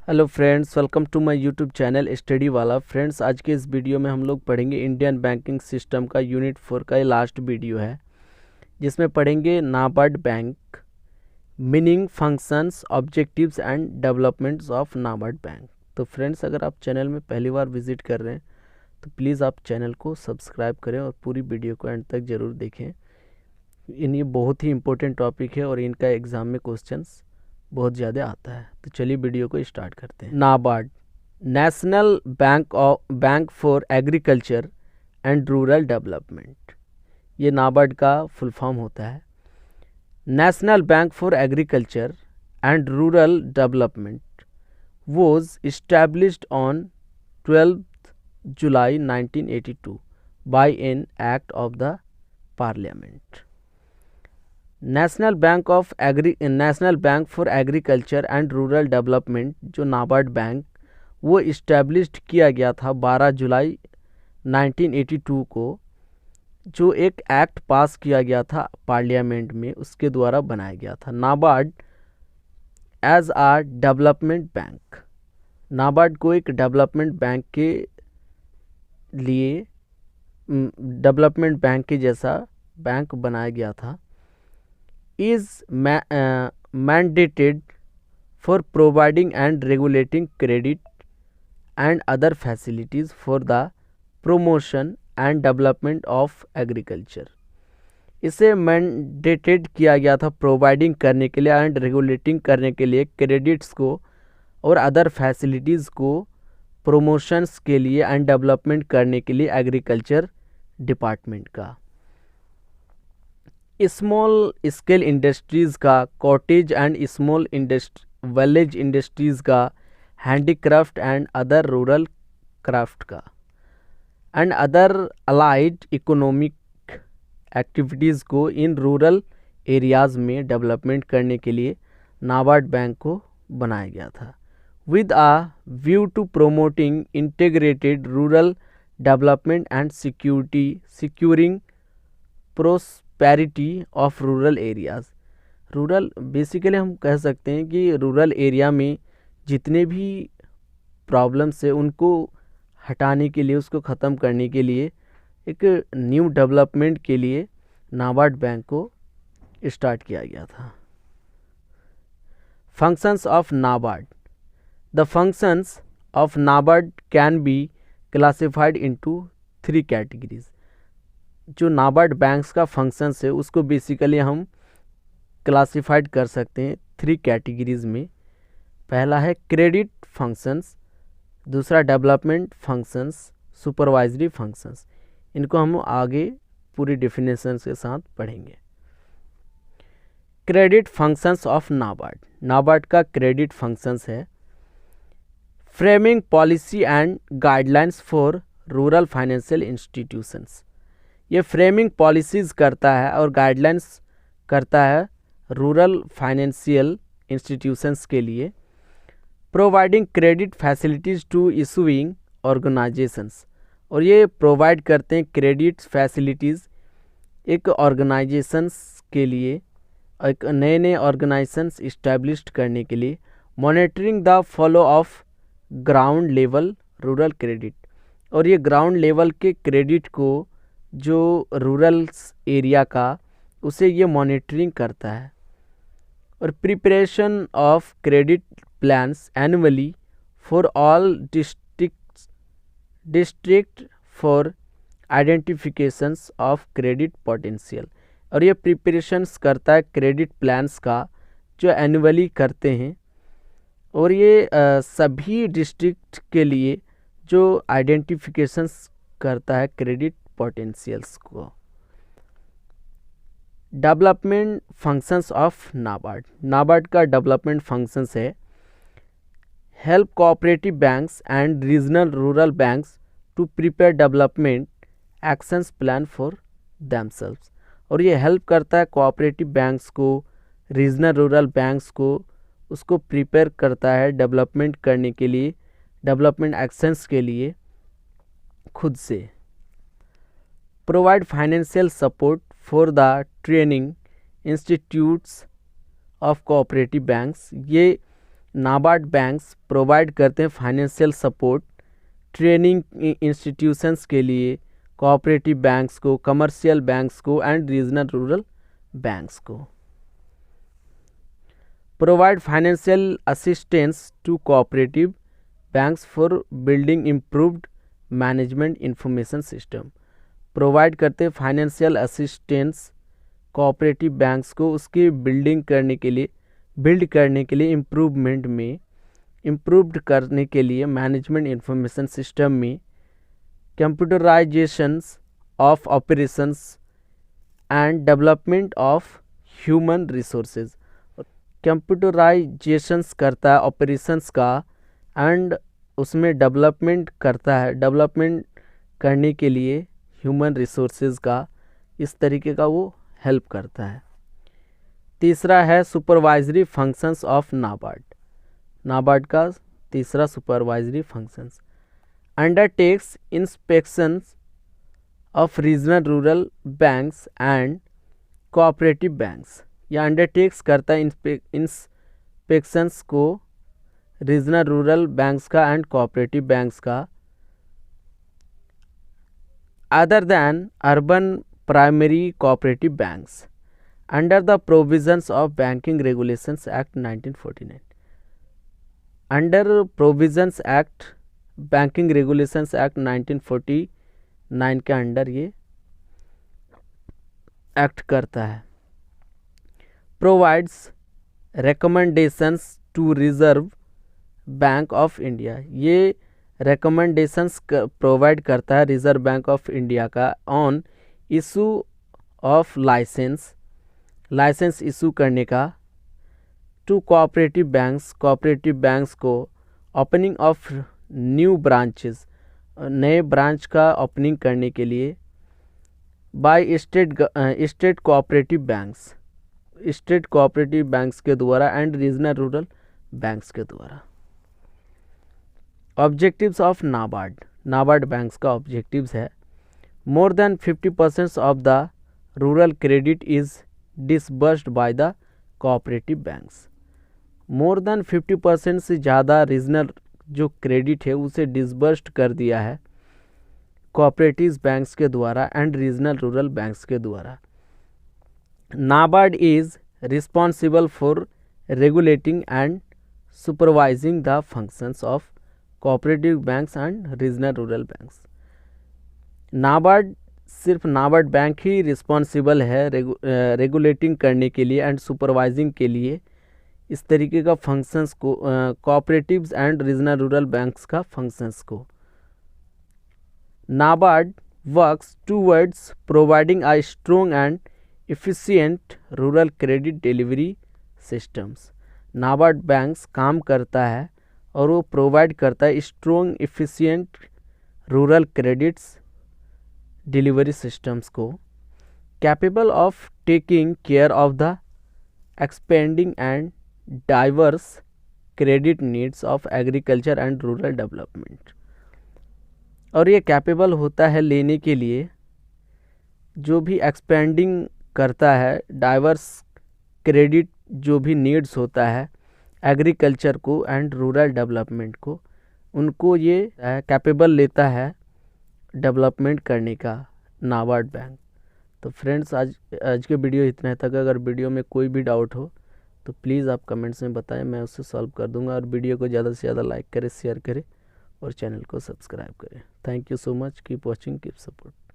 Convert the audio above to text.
Hello friends, welcome to my YouTube channel study वाला। Friends, आज के इस वीडियो में हम लोग पढ़ेंगे इंडियन बैंकिंग सिस्टम का यूनिट 4 का ये लास्ट वीडियो है, जिसमें पढ़ेंगे NABARD bank, meaning, functions, objectives and developments of NABARD bank. तो फ्रेंड्स, अगर आप चैनल में पहली बार विजिट कर रहे हैं तो प्लीज़ आप चैनल को सब्सक्राइब करें और पूरी वीडियो को एंड तक ज़रूर देखें। ये बहुत ही इंपॉर्टेंट टॉपिक है और इनका एग्ज़ाम में क्वेश्चंस बहुत ज़्यादा आता है। तो चलिए वीडियो को स्टार्ट करते हैं। NABARD, national bank for agriculture and rural development. ये नाबार्ड का फुल फॉर्म होता है। National bank for agriculture and rural development was established on 12 July 1982 by an act of the parliament. National bank for agriculture and rural development, जो NABARD bank, वो established किया गया था 12 July 1982 को, जो एक एक्ट पास किया गया था पार्लियामेंट में, उसके द्वारा बनाया गया था। नाबार्ड एज आ डेवलपमेंट बैंक, नाबार्ड को एक डेवलपमेंट बैंक के लिए, डेवलपमेंट बैंक के जैसा बैंक बनाया गया था। is mandated for providing and regulating credit and other facilities for the promotion and development of agriculture। इसे मैंडेटेड किया गया था प्रोवाइडिंग करने के लिए एंड रेगुलेटिंग करने के लिए, क्रेडिट्स को और अदर फैसिलिटीज़ को प्रमोशंस के लिए एंड डेवलपमेंट करने के लिए एग्रीकल्चर डिपार्टमेंट का। स्मॉल स्केल इंडस्ट्रीज़ का, cottage and small village industries का, handicraft and other rural craft का, and other allied economic activities को इन रूरल एरियाज़ में डेवलपमेंट करने के लिए नाबार्ड बैंक को बनाया गया था, with a view to promoting integrated rural development and securing prosperity of rural areas. Rural, basically हम कह सकते हैं कि रूरल एरिया में जितने भी प्रॉब्लम्स है उनको हटाने के लिए, उसको ख़त्म करने के लिए, एक न्यू डेवलपमेंट के लिए नाबार्ड बैंक को स्टार्ट किया गया था। Functions of NABARD. The functions of NABARD can be classified into 3 categories. जो नाबार्ड बैंक्स का फंक्शंस है उसको बेसिकली हम क्लासिफाइड कर सकते हैं 3 कैटेगरीज में। पहला है क्रेडिट फंक्शंस, दूसरा डेवलपमेंट फंक्शंस, सुपरवाइजरी फंक्शंस। इनको हम आगे पूरी डेफिनेशन के साथ पढ़ेंगे। Credit functions of NABARD. NABARD का क्रेडिट फंक्शंस है framing policy and guidelines for rural financial institutions. ये फ्रेमिंग पॉलिसीज़ करता है और गाइडलाइंस करता है रूरल फाइनेंशियल इंस्टीट्यूशंस के लिए। Providing credit facilities to issuing organisations, और ये प्रोवाइड करते हैं क्रेडिट फैसिलिटीज़ एक ऑर्गेनाइजेशंस के लिए, एक नए ऑर्गेनाइजेशंस इस्टेब्लिश्ड करने के लिए। Monitoring the follow of ground level rural credit, और ये ग्राउंड लेवल के क्रेडिट को, जो रूरल एरिया का, उसे ये मॉनिटरिंग करता है। और preparation of credit plans annually for all district for identifications of credit potential, और ये प्रिपरेशंस करता है क्रेडिट प्लान्स का, जो एनुअली करते हैं, और ये सभी डिस्ट्रिक्ट के लिए जो आइडेंटिफिकेशंस करता है क्रेडिट पोटेंशियल्स को। Development functions of NABARD. NABARD का डेवलपमेंट फंक्शंस है help cooperative banks and regional rural banks to prepare development actions plan for themselves, और ये हेल्प करता है कोऑपरेटिव बैंक्स को, रीजनल रूरल बैंक्स को, उसको प्रिपेयर करता है डेवलपमेंट करने के लिए, डेवलपमेंट एक्शंस के लिए खुद से। Provide financial support for the training institutes of cooperative banks, ये नाबार्ड बैंक्स प्रोवाइड करते हैं फाइनेंशियल सपोर्ट ट्रेनिंग इंस्टीट्यूशंस के लिए, कोऑपरेटिव बैंक्स को, कमर्शियल बैंक्स को एंड रीजनल रूरल बैंक्स को। Provide financial assistance to cooperative banks for building improved management information system. Provide करते हैं फाइनेंशियल असिस्टेंस कोऑपरेटिव बैंक्स को उसकी बिल्ड करने के लिए इम्प्रूव्ड करने के लिए मैनेजमेंट इंफॉर्मेशन सिस्टम में computerisations of operations and development of human resources. Computerisations करता है ऑपरेशंस का एंड उसमें डेवलपमेंट करता है, डेवलपमेंट करने के लिए ह्यूमन रिसोर्सेज का, इस तरीके का वो हेल्प करता है। तीसरा है supervisory functions of NABARD. NABARD का तीसरा supervisory functions undertakes inspections of regional rural banks and cooperative banks. या अंडरटेक्स करता है इंस्पेक्शंस को रीजनल रूरल बैंक्स का एंड कोऑपरेटिव बैंक्स का, other than urban primary cooperative banks under the provisions of banking regulations act 1949। Under provisions act banking regulations act 1949 के under ये act करता है। Provides recommendations to reserve bank of India. ये recommendations provide करता है reserve bank of India का on issue of licence issue करने का टू कोऑपरेटिव बैंक्स को ओपनिंग ऑफ न्यू ब्रांचेस, नए ब्रांच का ओपनिंग करने के लिए बाय स्टेट कोऑपरेटिव बैंक्स के द्वारा एंड रीजनल रूरल बैंक्स के द्वारा। ऑब्जेक्टिव्स ऑफ नाबार्ड बैंक्स का ऑब्जेक्टिव्स है more than 50% of the rural credit is disbursed by the cooperative banks. More than 50% से ज़्यादा रीजनल जो क्रेडिट है उसे डिसबर्स्ड कर दिया है कोऑपरेटिव बैंक्स के द्वारा एंड रीजनल रूरल बैंक्स के द्वारा। NABARD is responsible for regulating and supervising the functions of cooperative banks and regional rural banks. सिर्फ नाबार्ड बैंक ही रिस्पॉन्सिबल है रेगुलेटिंग करने के लिए एंड सुपरवाइजिंग के लिए इस तरीके का फंक्शंस को, cooperatives and regional rural banks का फंक्शंस को। NABARD works towards providing a strong and efficient rural credit delivery systems. NABARD banks काम करता है और वो प्रोवाइड करता है strong efficient rural credits delivery systems को, capable of taking care of the expanding and diverse credit needs of agriculture and rural development. और ये कैपेबल होता है लेने के लिए जो भी एक्सपेंडिंग करता है, डाइवर्स क्रेडिट जो भी नीड्स होता है एग्रीकल्चर को एंड रूरल डेवलपमेंट को, उनको ये कैपेबल लेता है डेवलपमेंट करने का नाबार्ड बैंक। तो फ्रेंड्स आज के वीडियो इतना तक। अगर वीडियो में कोई भी डाउट हो तो प्लीज़ आप कमेंट्स में बताएं, मैं उससे सॉल्व कर दूंगा। और वीडियो को ज़्यादा से ज़्यादा लाइक करें, शेयर करें और चैनल को सब्सक्राइब करें। Thank you so much, keep watching, keep support.